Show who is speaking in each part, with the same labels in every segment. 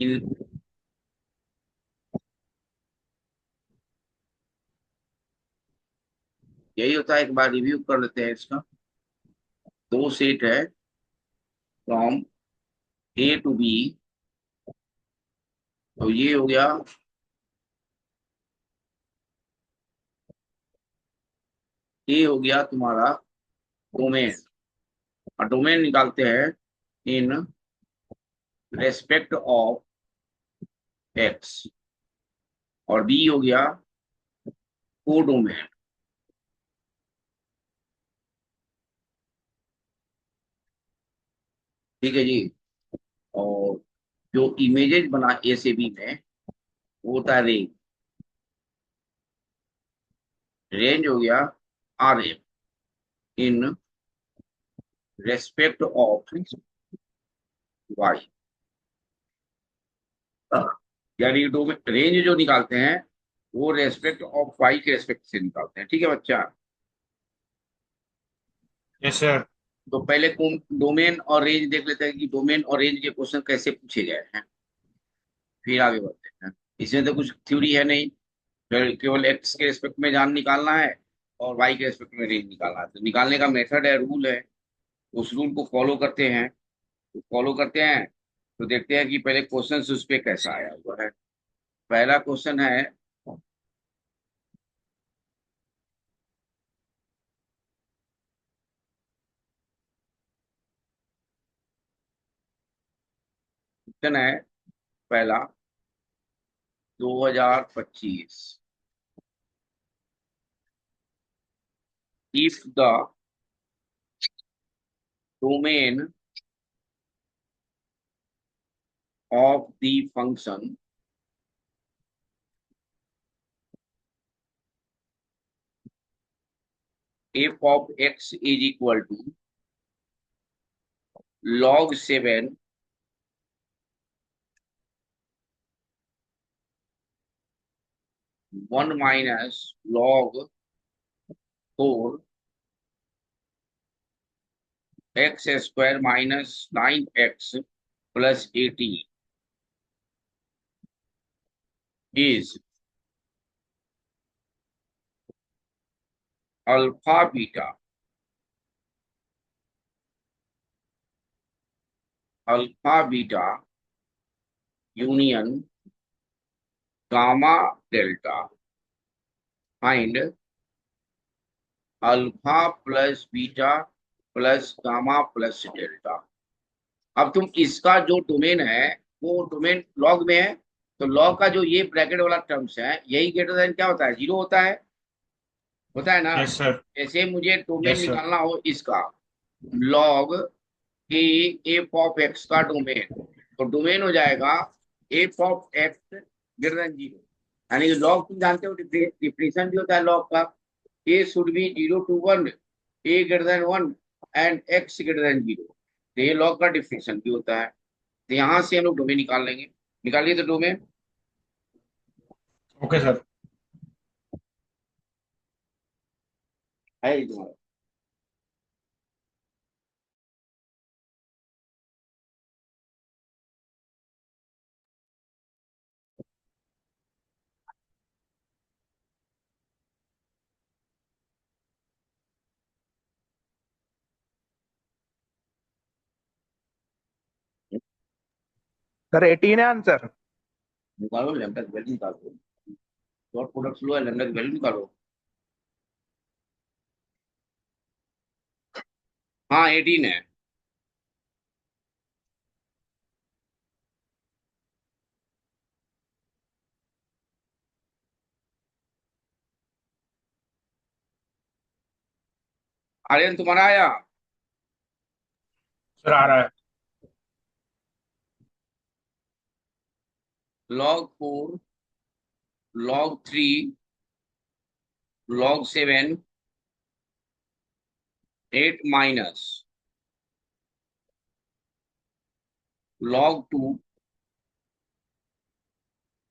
Speaker 1: इन यही होता है। एक बार रिव्यू कर लेते हैं इसका। दो सेट है, फ्रॉम ए टू बी। तो ये हो गया, ये हो गया तुम्हारा डोमेन। और डोमेन निकालते हैं इन रेस्पेक्ट ऑफ एक्स। और बी हो गया को डोमेन। ठीक है जी। और जो इमेजेस बना ए से बी में, वो होता है रेंज। रेंज हो गया R M in respect of Y. यानी डोमेन रेंज जो निकालते हैं, वो रेस्पेक्ट ऑफ वाई के रेस्पेक्ट से निकालते हैं। ठीक है बच्चा।
Speaker 2: Yes sir.
Speaker 1: तो पहले डोमेन और रेंज देख लेते हैं कि डोमेन और रेंज के क्वेश्चन कैसे पूछे गए हैं, फिर आगे बढ़ते हैं। इसमें तो कुछ थ्योरी है नहीं, केवल एक्स के रेस्पेक्ट में जान निकालना है और वाई के रेस्पेक्ट में रेंज निकालना है। तो निकालने का मेथड है, रूल है, उस रूल को फॉलो करते हैं। तो फॉलो करते हैं, तो देखते हैं कि पहले क्वेश्चन उस पे कैसा आया हुआ है। पहला क्वेश्चन है, क्वेश्चन है पहला, 2025। If the domain of the function f of x is equal to log 7, 1 minus log 4 x square minus 9x plus 18 is alpha beta, alpha beta union gamma delta, find alpha plus beta plus gamma plus delta. अब तुम इसका जो domain है, वो domain log में है। तो log का जो ये ब्रैकेट वाला टर्म्स है, यही ग्रेटर देन क्या होता है, जीरो होता है। होता है ना।
Speaker 2: Yes sir.
Speaker 1: जैसे मुझे डोमेन
Speaker 2: यस सर।
Speaker 1: निकालना हो इसका, log A F of X का डोमेन, तो डोमेन हो जाएगा F of x greater than zero. यानी कि लॉग तुम जानते हो, डिफिनेशन भी होता है लॉग का, a should be 0 to 1, a greater than 1 and x greater than zero. तो ये लॉग का डिफिनेशन भी होता है। तो यहाँ से हम लोग डोमेन निकाल लेंगे। निकालिए तो डोमेन
Speaker 2: ओके सर।
Speaker 1: है ये तुम्हारा।
Speaker 2: सर 18 है आंसर।
Speaker 1: निकालो लैम्डा की वैल्यू निकालो। डॉट प्रोडक्ट लो, लैम्डा की वैल्यू निकालो। हाँ 18 है। आर्यन तुम्हारा आया।
Speaker 2: सर आ रहा है।
Speaker 1: log 4, log 3, log 7, 8 minus log 2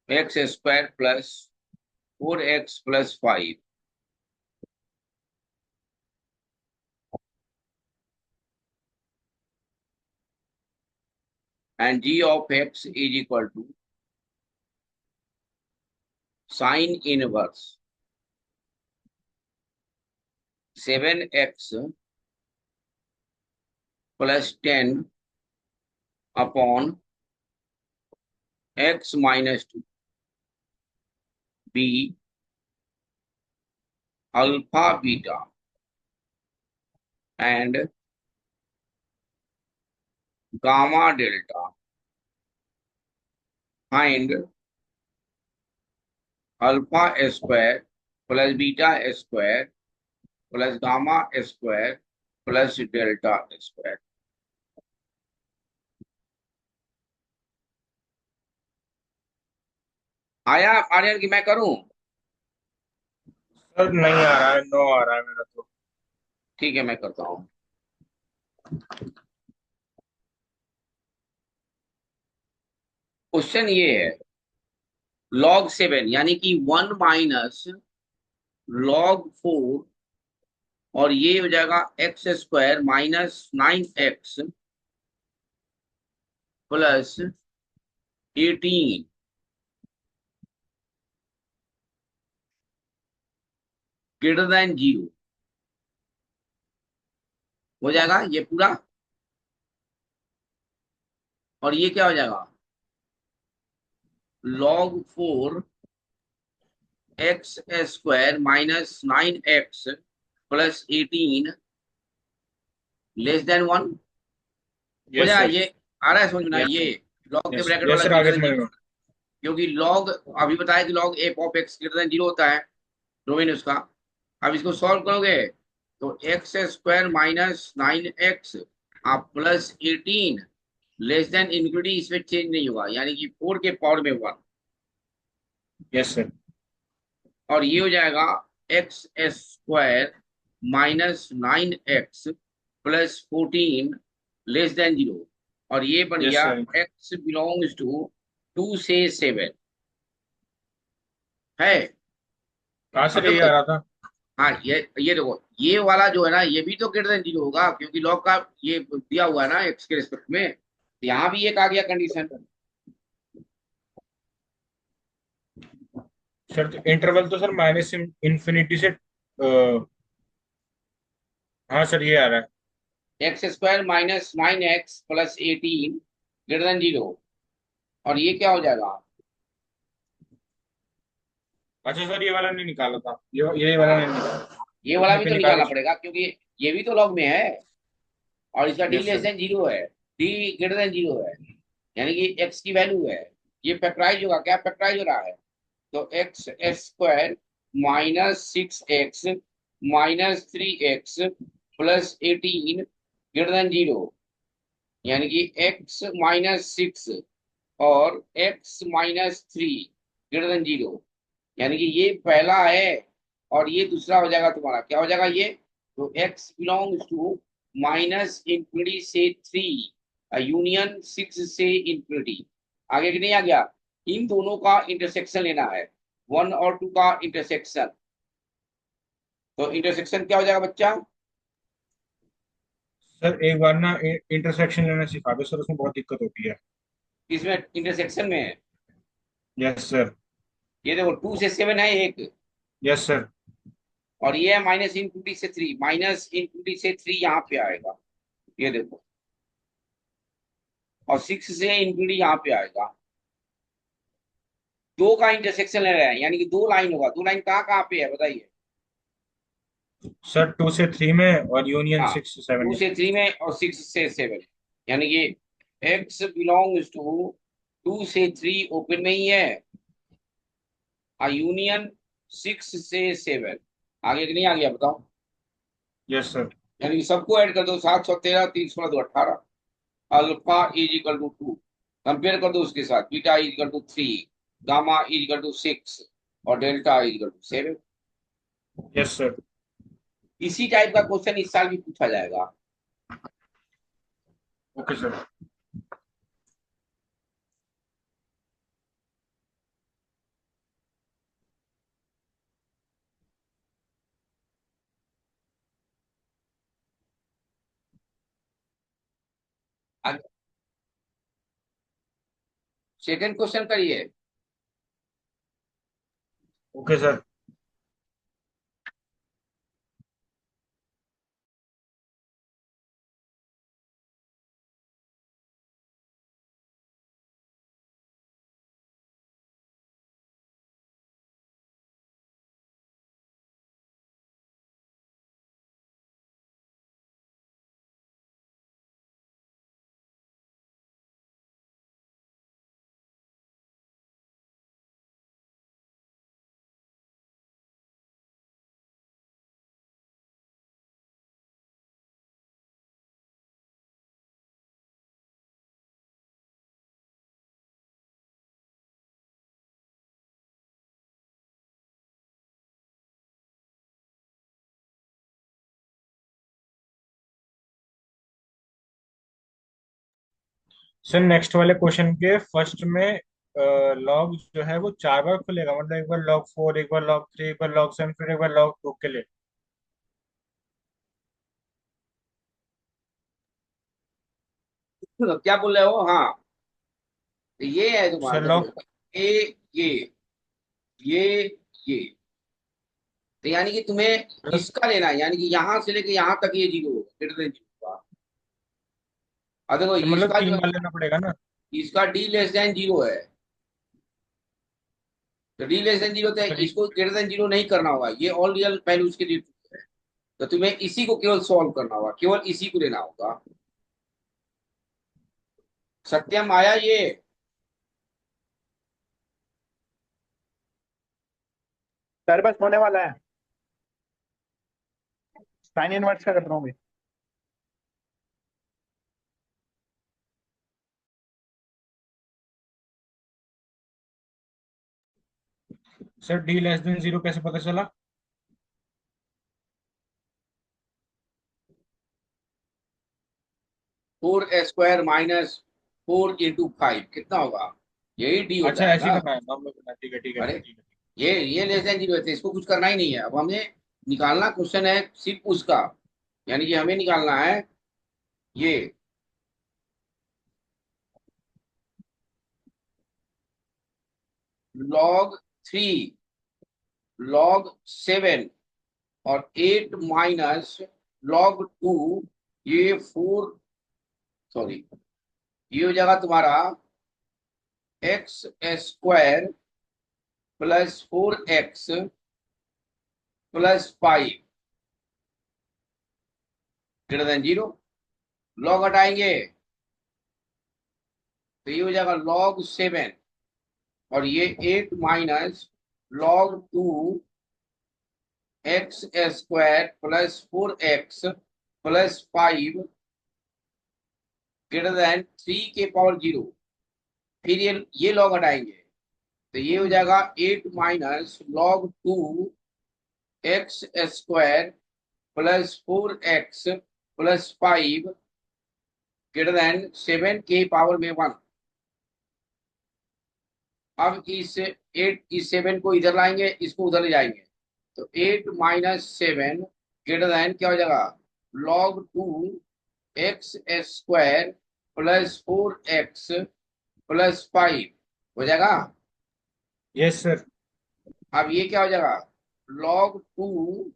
Speaker 1: x square plus 4x+5 and g of x is equal to sine inverse 7x plus 10 upon x minus 2 b alpha beta and gamma delta find alpha square plus beta square plus gamma square plus delta square। आया आर्यन की मैं करूं?
Speaker 2: Sir नहीं आ रहा है, no आ रहा है मेरा तो।
Speaker 1: ठीक है मैं करता हूं। क्वेश्चन ये है log 7 यानी कि 1 माइनस log 4 और ये हो जाएगा x square minus 9x plus 18 greater than 0 हो जाएगा ये पूरा। और ये क्या हो जाएगा log 4 x square minus 9x plus 18 less than 1 हो
Speaker 2: यस
Speaker 1: जाएगा।
Speaker 2: सर।
Speaker 1: ये आ रहा है समझ में ना?
Speaker 2: यस
Speaker 1: ये
Speaker 2: सर।
Speaker 1: लॉग के
Speaker 2: यस
Speaker 1: ब्रैकेट
Speaker 2: यस
Speaker 1: वाला
Speaker 2: सर,
Speaker 1: ग्रेटर
Speaker 2: आगे
Speaker 1: देन
Speaker 2: समझ
Speaker 1: 0,
Speaker 2: में।
Speaker 1: क्योंकि लॉग अभी बताया कि log F of x greater then 0 होता है डोमेन उसका। अब इसको सॉल्व करोगे तो एक्स स्क्वायर माइनस 9x आप प्लस 18 लेस देन इंक्लूडिंग इसमें चेंज नहीं होगा यानी कि 4 के पावर में 1
Speaker 2: यस सर।
Speaker 1: और ये हो जाएगा x square minus 9x plus 14 less than 0 और ये बन
Speaker 2: यस
Speaker 1: गया
Speaker 2: सर।
Speaker 1: x बिलोंग्स टू 2 से 7 है।
Speaker 2: हाँ
Speaker 1: अब
Speaker 2: सर, यही
Speaker 1: देखो
Speaker 2: आ रहा था।
Speaker 1: हाँ ये देखो ये वाला जो है ना ये भी तो ग्रेटर देन 0 होगा क्योंकि लॉग का ये दिया हुआ है ना एक्स के रिस्पेक्ट में। यहाँ भी एक आ गया कंडीशन।
Speaker 2: सर तो इंटरवल तो सर माइनस इन्फिनिटी से हाँ सर, ये आ रहा है।
Speaker 1: X square minus 9x plus 18 greater than 0 और ये क्या हो जाएगा?
Speaker 2: अच्छा सर, ये वाला नहीं निकाला था, ये वाला
Speaker 1: हाँ
Speaker 2: नहीं निकाला।
Speaker 1: ये वाला
Speaker 2: इतने
Speaker 1: भी
Speaker 2: पे
Speaker 1: तो
Speaker 2: निकाल
Speaker 1: निकालना
Speaker 2: के।
Speaker 1: पड़ेगा क्योंकि ये भी तो लॉग में है और इसका D
Speaker 2: yes
Speaker 1: less
Speaker 2: sir.
Speaker 1: Then 0 है, डी ग्रेटर देन 0 है यानी कि एक्स की वैल्यू है। ये फैक्टराइज होगा, क्या फैक्टराइज हो रहा है? तो x square minus 6x minus 3x plus 18 greater than 0 यानी कि x माइनस 6 और x माइनस 3 ग्रेटर देन 0 यानी कि ये पहला है और ये दूसरा हो जाएगा तुम्हारा। क्या हो जाएगा ये? तो x belongs to minus infinity से 3 यूनियन 6 से इंफिनिटी। आगे कि नहीं आ गया? इन दोनों का इंटरसेक्शन लेना है, 1 और 2 का इंटरसेक्शन। तो इंटरसेक्शन क्या हो जाएगा बच्चा?
Speaker 2: सर एक बार ना इंटरसेक्शन लेना सिखा दो सर, उसमें बहुत दिक्कत होती है।
Speaker 1: इसमें इंटरसेक्शन में है,
Speaker 2: यस सर।
Speaker 1: ये देखो 2 से 7 है एक
Speaker 2: यस सर।
Speaker 1: और ये है माइनस इंफिनिटी से 3, माइनस इंफिनिटी से 3 यहाँ पे आएगा, ये देखो। और 6 से इंफिनिटी यहाँ पे आएगा। दो का इंटरसेक्शन ले रहे हैं यानी कि दो लाइन होगा। दो लाइन कहाँ कहाँ पे है बताइए?
Speaker 2: सर 2 से 3 में और यूनियन
Speaker 1: हाँ
Speaker 2: 6 से 7
Speaker 1: 2
Speaker 2: में।
Speaker 1: से 3 में और 6 से 7 यानी कि x बिलोंग्स टू 2 से 3 ओपन में ही है और यूनियन 6 से 7। आगे कि नहीं आ गया बताओ?
Speaker 2: Yes sir.
Speaker 1: यानी कि सबको ऐड कर दो, 7 13 3 16 2 18। Alpha is equal to 2 compare कर दो उसके साथ, beta is equal to 3, gamma is equal to 6 और delta is equal to 7।
Speaker 2: Yes sir.
Speaker 1: इसी टाइप का क्वेश्चन इस साल भी पूछा जाएगा।
Speaker 2: Okay sir.
Speaker 1: सेकंड क्वेश्चन करिए।
Speaker 2: Okay sir. सर नेक्स्ट वाले क्वेश्चन के फर्स्ट में लॉग जो है वो 4 बार खुलेगा, मतलब एक बार log 4, एक बार log 3, एक बार log 7, फिर एक बार log 2 के लिए।
Speaker 1: तो क्या बोल रहे हो? हाँ, तो ये है तुम्हारा,
Speaker 2: सर
Speaker 1: देखो,
Speaker 2: लॉग
Speaker 1: ये ये ये ये तो यानी कि तुम्हें इसका लेना है, यानी कि यहां से लेके यहां तक ये जीरो होगा, ग्रेटर देन जीरो होगा। और देखो
Speaker 2: सर मतलब
Speaker 1: इसका जो
Speaker 2: 3 बार लेना पड़ेगा ना।
Speaker 1: इसका डी लेस देन जीरो है, तो डी लेस देन जीरो, तो
Speaker 2: सर
Speaker 1: इसको ग्रेटर देन जीरो नहीं करना होगा, ये ऑल रियल वैल्यूज के लिए true है। तो तुम्हें इसी को केवल सॉल्व करना होगा, केवल इसी को लेना होगा। सत्यम आया ये?
Speaker 3: सर बस होने वाला है। साइन इनवर्स का कर रहा हूँ मैं।
Speaker 2: सर D<0 कैसे पता चला?
Speaker 1: 4 स्क्वायर माइनस 4 × 5 कितना होगा? यही डी
Speaker 2: अच्छा
Speaker 1: होता है
Speaker 2: ऐसे ही
Speaker 1: ना।
Speaker 2: करना है, नॉर्मल करना है, ठीक है ठीक है
Speaker 1: अरे
Speaker 2: सर, ठीक है।
Speaker 1: ये लेस देन जीरो है, तो इसको कुछ करना ही नहीं है। अब हमें निकालना क्वेश्चन है सिर्फ उसका, यानी कि हमें निकालना है ये log 3, log 7 और 8 माइनस log 2, ये 4, सॉरी, ये हो जाएगा तुम्हारा x² +4x +5 greater than zero. Log हटाएंगे तो ये हो जाएगा log 7 और ये 8 minus log 2 x² +4x +5 greater than 3 के पावर 0। फिर ये लॉग हटाएंगे तो ये हो जाएगा 8 minus log 2 x² +4x +5 greater than 7 के पावर में 1। अब इस 7 को इधर लाएंगे, इसको उधर ले जाएंगे, तो 8 - 7 ग्रेटर देन क्या हो जाएगा? log 2 x² +4x +5 हो जाएगा।
Speaker 2: Yes sir.
Speaker 1: अब ये क्या हो जाएगा? log 2,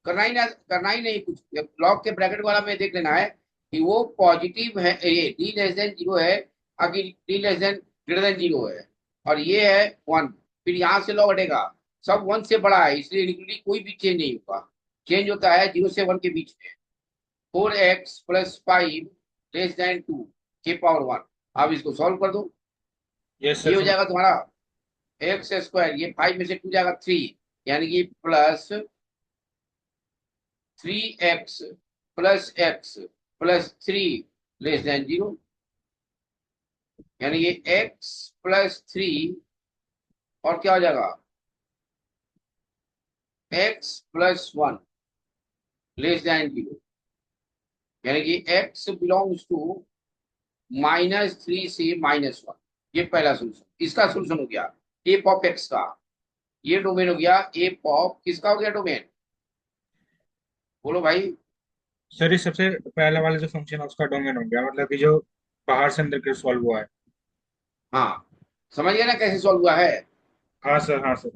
Speaker 1: करना ही नहीं कुछ, लॉग के ब्रैकेट वाला में देख लेना है कि वो पॉजिटिव है, ये डी लेस देन जीरो है, आगे D less than greater than zero है, और ये है 1। फिर यहां से लॉग हटेगा, सब 1 से बड़ा है, इसलिए इनिक्वलिटी कोई भी चेंज नहीं होगा। चेंज होता है 0 से 1 के बीच में। 4x +5 < 2 के पावर 1। अब इसको सॉल्व कर दो,
Speaker 2: यस
Speaker 1: ये
Speaker 2: सर
Speaker 1: हो
Speaker 2: समझ।
Speaker 1: जाएगा तुम्हारा x², ये 5 में से 2 जाएगा 3, यानी कि +3x + x + 3 less than zero, यानी ये x + 3 और क्या हो जाएगा? x + 1 लेस देन जीरो, यानी कि x बिलोंग्स टू -3 से -1। ये पहला सोल्यूशन, इसका सोल्यूशन हो गया एफ ऑफ एक्स का। ये डोमेन हो गया, एफ ऑफ किसका हो गया डोमेन? बोलो भाई।
Speaker 2: सर ये सबसे पहला वाला जो फंक्शन है उसका डोमेन हो गया, मतलब कि जो बाहर से अंदर के सॉल्व हुआ है।
Speaker 1: हाँ, समझ गए ना कैसे सॉल्व हुआ है।
Speaker 2: हाँ सर, हाँ सर।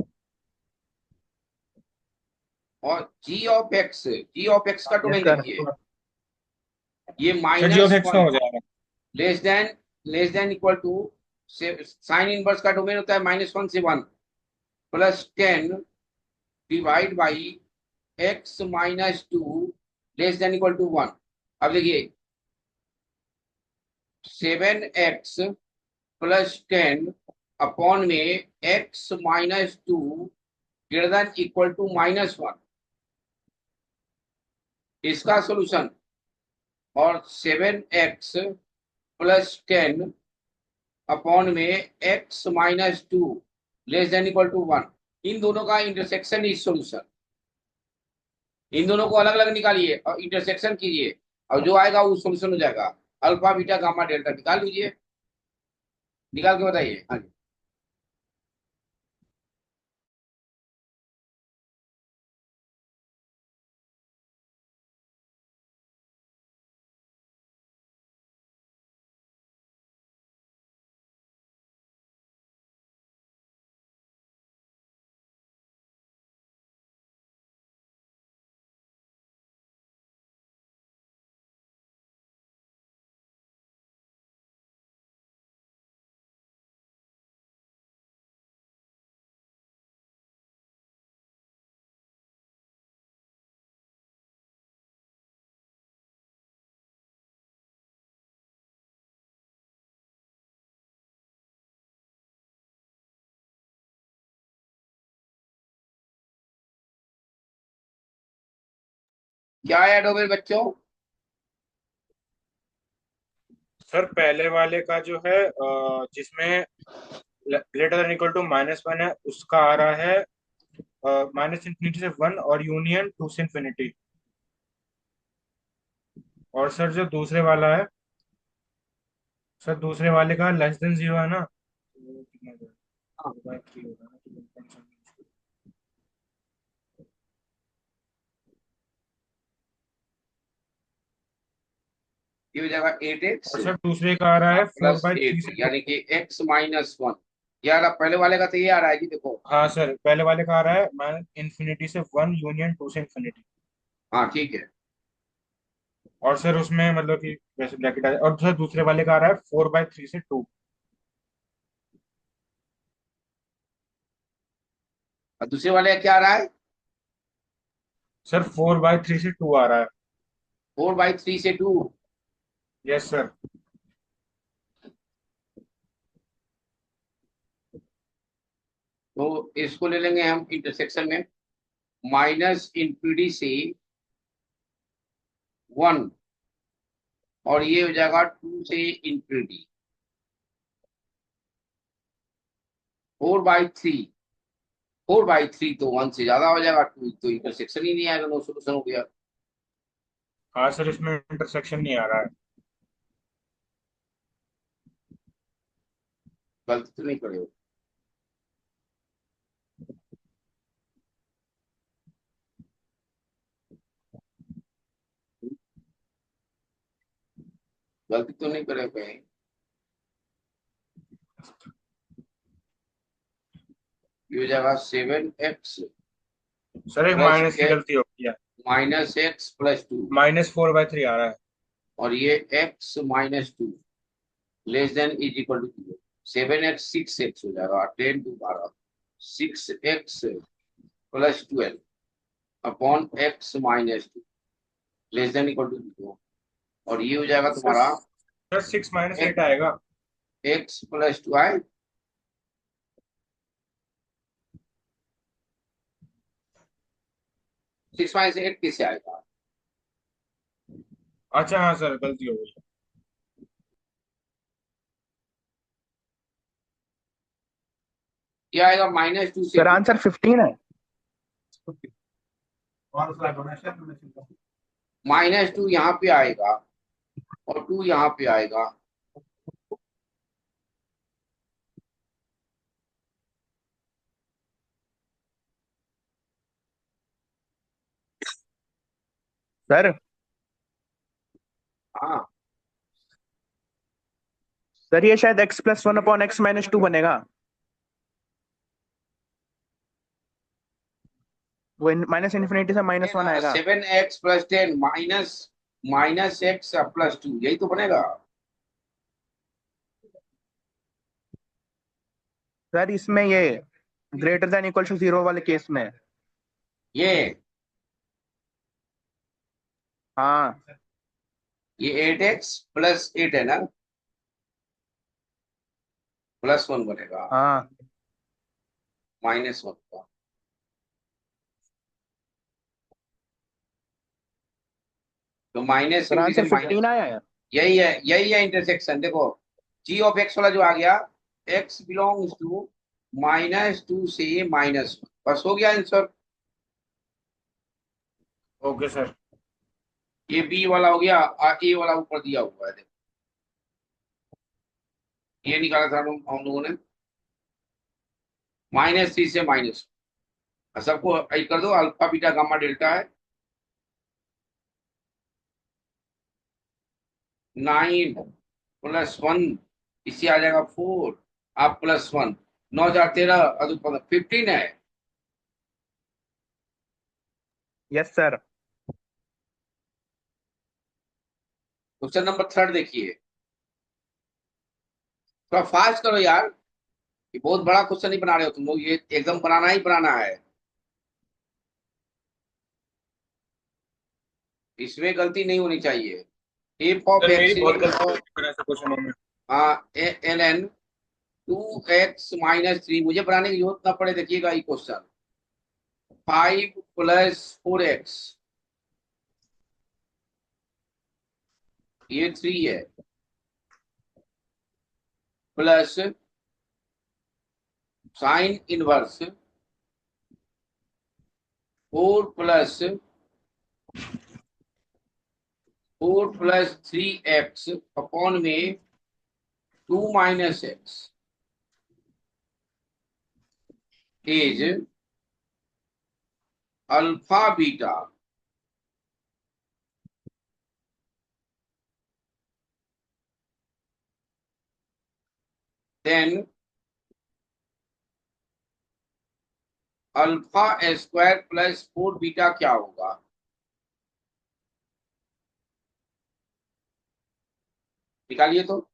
Speaker 1: और जी ऑफ एक्स का
Speaker 3: यस
Speaker 1: डोमेन
Speaker 3: सर।
Speaker 1: देखिए, ये
Speaker 2: sir G of
Speaker 1: minus
Speaker 2: X का
Speaker 1: वन,
Speaker 2: हो जाएगा।
Speaker 1: Less than equal to, sine inverse का डोमेन होता है -1 से 1, +10 डिवाइड बाई x-2 < 1। अब देखिए, 7x + 10 अपॉन में x-2 < 1, इसका सोल्यूशन। और 7x + 10 अपॉन में x-2 < 1, इन दोनों का इंटरसेक्शन इज सोल्यूशन। इन दोनों को अलग अलग निकालिए और इंटरसेक्शन कीजिए, और जो आएगा वो सोल्यूशन हो जाएगा। अल्फा बीटा गामा डेल्टा निकाल लीजिए, निकाल के बताइए। हाँ जी। क्या ऐड हो गए बच्चों?
Speaker 2: सर पहले वाले का जो है जिसमें ग्रेटर देन इक्वल टू -1 है, उसका आ रहा है -∞ से 1 और यूनियन 2 से इंफिनिटी। और सर जो दूसरे वाला है, सर दूसरे वाले का <0 है ना, तो वो कितना हो जाएगा? 4/3 होगा ना, तो 1.7।
Speaker 1: ये हो जाएगा 8x
Speaker 2: और सर दूसरे का आ रहा है फोर
Speaker 1: प्लस
Speaker 2: बाई थ्री
Speaker 1: 8,
Speaker 2: से 2।
Speaker 1: यानी कि x-1। ये आ रहा, पहले वाले का तो ये आ रहा है जी, देखो।
Speaker 2: हाँ सर, पहले वाले का आ रहा है -∞ से 1 यूनियन 2 से इंफिनिटी।
Speaker 1: हाँ ठीक है।
Speaker 2: और सर उसमें मतलब कि वैसे ब्रैकेट आ, और सर दूसरे वाले का आ रहा है 4/3 से 2।
Speaker 1: और दूसरे वाले का क्या आ रहा है?
Speaker 2: सर 4/3 से 2 आ रहा है।
Speaker 1: 4/3 से 2।
Speaker 2: Yes sir.
Speaker 1: तो इसको ले लेंगे हम इंटरसेक्शन में, -∞ से 1, और ये हो जाएगा 2 से इंफिनिटी। 4/3, 4/3 तो 1 से ज्यादा हो जाएगा, 2 तो इंटरसेक्शन ही नहीं आएगा, नो सोल्यूशन हो गया।
Speaker 2: हाँ सर, इसमें इंटरसेक्शन नहीं आ रहा है।
Speaker 1: गलती तो नहीं करे हो? गलती तो नहीं करे हो कहीं? ये हो जाएगा 7x
Speaker 2: सर एक
Speaker 1: प्लस
Speaker 2: माइनस की गलती हो गई है।
Speaker 1: -x + 2,
Speaker 2: -4/3 आ रहा है।
Speaker 1: और ये x-2 < is equal to 0। 7x 6x हो जाएगा, 10 × 12, 6x + 12 upon x-2 < equal to 0। और ये हो जाएगा
Speaker 2: सर
Speaker 1: तुम्हारा
Speaker 2: सर 6 - 8 आएगा।
Speaker 1: x + 2 आए, 6 - 8 किससे आएगा?
Speaker 2: अच्छा हाँ सर, गलती हो गई।
Speaker 1: क्या आएगा? -2 से
Speaker 3: सर
Speaker 1: 2।
Speaker 3: आंसर 15 है।
Speaker 1: -2 यहाँ पे आएगा और 2 यहाँ पे आएगा।
Speaker 3: सर
Speaker 1: हाँ
Speaker 3: सर ये शायद x+1/x-2 बनेगा। वो माइनस इन्फिनिटी से -1 आएगा।
Speaker 1: 7x+10 माइनस माइनस एक्स +2, यही तो बनेगा।
Speaker 3: सर इसमें ये >= 0 वाले केस में।
Speaker 1: ये
Speaker 3: हाँ
Speaker 1: ये 8x+8 है ना, +1 बनेगा,
Speaker 3: हाँ
Speaker 1: -1 का। तो माइनस
Speaker 3: सर
Speaker 1: से
Speaker 3: आंसर
Speaker 1: माइनस,
Speaker 3: 15 आया है।
Speaker 1: यही है इंटरसेक्शन। देखो g(x) वाला जो आ गया, x बिलोंग्स टू -2 से -1, बस हो गया आंसर।
Speaker 2: Okay sir.
Speaker 1: ये बी वाला हो गया, और ए वाला ऊपर दिया हुआ है, देखो ये निकाला था हम लोगों ने, -3 से -1। सबको ऐड कर दो, अल्फा बीटा गामा डेल्टा है। 9 + 1, इससे आ जाएगा 4, आप +1, 9 × 4 = 13, 15 है।
Speaker 3: Yes sir.
Speaker 1: क्वेश्चन नंबर 3 देखिए, थोड़ा फास्ट करो यार, ये बहुत बड़ा क्वेश्चन नहीं बना रहे हो तुम लोग, ये एकदम बनाना ही बनाना है, इसमें गलती नहीं होनी चाहिए। एफ ऑफ
Speaker 2: सर मेरी
Speaker 1: एक्स
Speaker 2: बहुत
Speaker 1: इन
Speaker 2: गलती
Speaker 1: और
Speaker 2: होती है ऐसे क्वेश्चनों में।
Speaker 1: एल एन 2x-3, मुझे बनाने की जरूरत ना पड़े, देखिएगा ये क्वेश्चन। 5 + 4x, ये 3 है, plus sine inverse 4 + 3x upon में 2 - x is alpha beta. Then α² + 4 beta क्या होगा, निकालिए तो।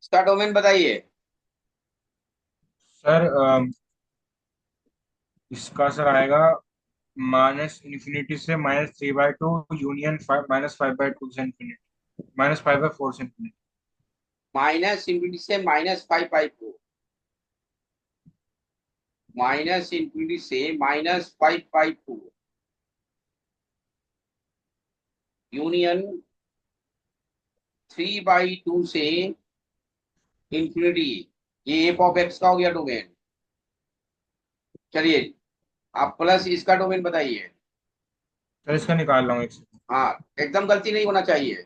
Speaker 1: इसका डोमेन बताइए।
Speaker 2: सर इसका सर आएगा -∞ से -3/2 यूनियन 5 - 5/2 से इन्फिनिटी, -5/4 से इन्फिनिटी।
Speaker 1: -∞ से -5/4, -∞ से -5/4 यूनियन 3/2 से इंफिनिटी, ये एफ ऑफ एक्स का हो गया डोमेन। चलिए, आप प्लस इसका डोमेन बताइए।
Speaker 2: सर इसका निकाल रहा हूँ एक सेकंड।
Speaker 1: हाँ, एकदम गलती नहीं होना चाहिए।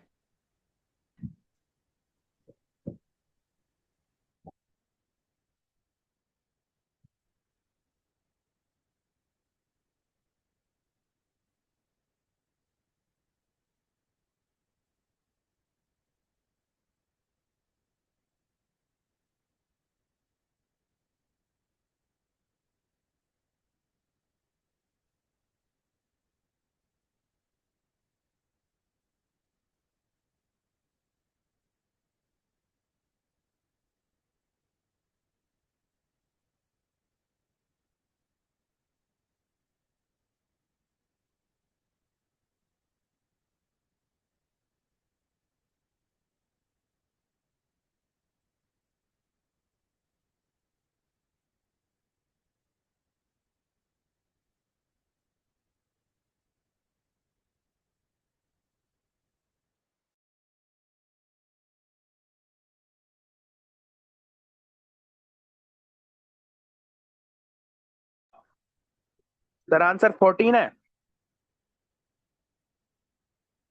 Speaker 3: सर आंसर 14 है।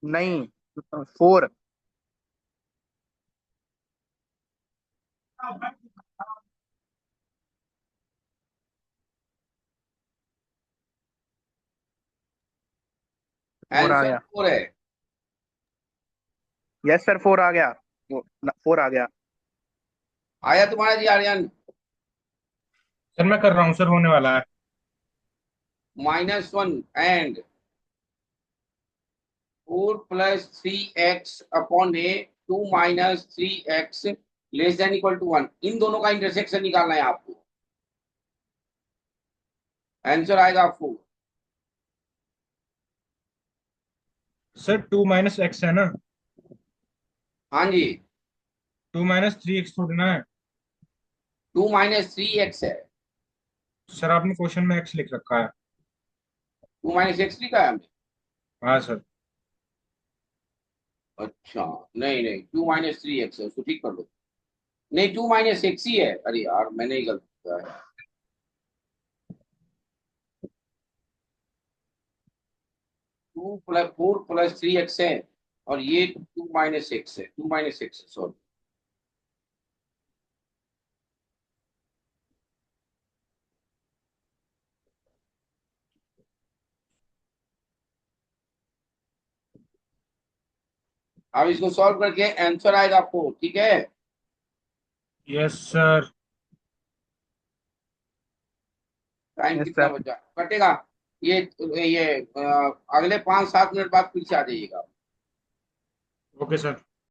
Speaker 3: नहीं, 4। फोर आ
Speaker 1: आंसर
Speaker 3: गया।
Speaker 1: 4 है।
Speaker 3: यस सर, 4 आ गया। 4 आ गया।
Speaker 1: आया तुम्हारा जी आर्यन?
Speaker 2: सर मैं कर रहा हूँ सर, होने वाला है।
Speaker 1: -1 and 4 + 3x upon A 2 - 3x less than equal to 1, इन दोनों का इंटरसेक्शन निकालना है आपको। आंसर आएगा 4।
Speaker 2: सर 2 - x है ना?
Speaker 1: हाँ जी,
Speaker 2: 2 - 3x थोड़ी ना है।
Speaker 1: 2 - 3x है।
Speaker 2: सर आपने क्वेश्चन में x लिख रखा है।
Speaker 1: 2 - x लिखा है हमने।
Speaker 2: हाँ सर।
Speaker 1: अच्छा, नहीं नहीं, 2 - 3x है, उसको ठीक कर लो। नहीं, 2 - x ही है। अरे यार, मैंने ही गलत किया है। 4 + 3x है, और ये 2 - x है, 2 - x है, सॉरी। अब इसको सॉल्व करके आंसर आएगा 4, ठीक है।
Speaker 2: Yes sir.
Speaker 1: टाइम
Speaker 3: यस
Speaker 1: कितना
Speaker 3: सर।
Speaker 1: बचा, कटेगा? ये अगले 5-7 मिनट बाद फिर से आ जाइएगा।
Speaker 2: Okay sir.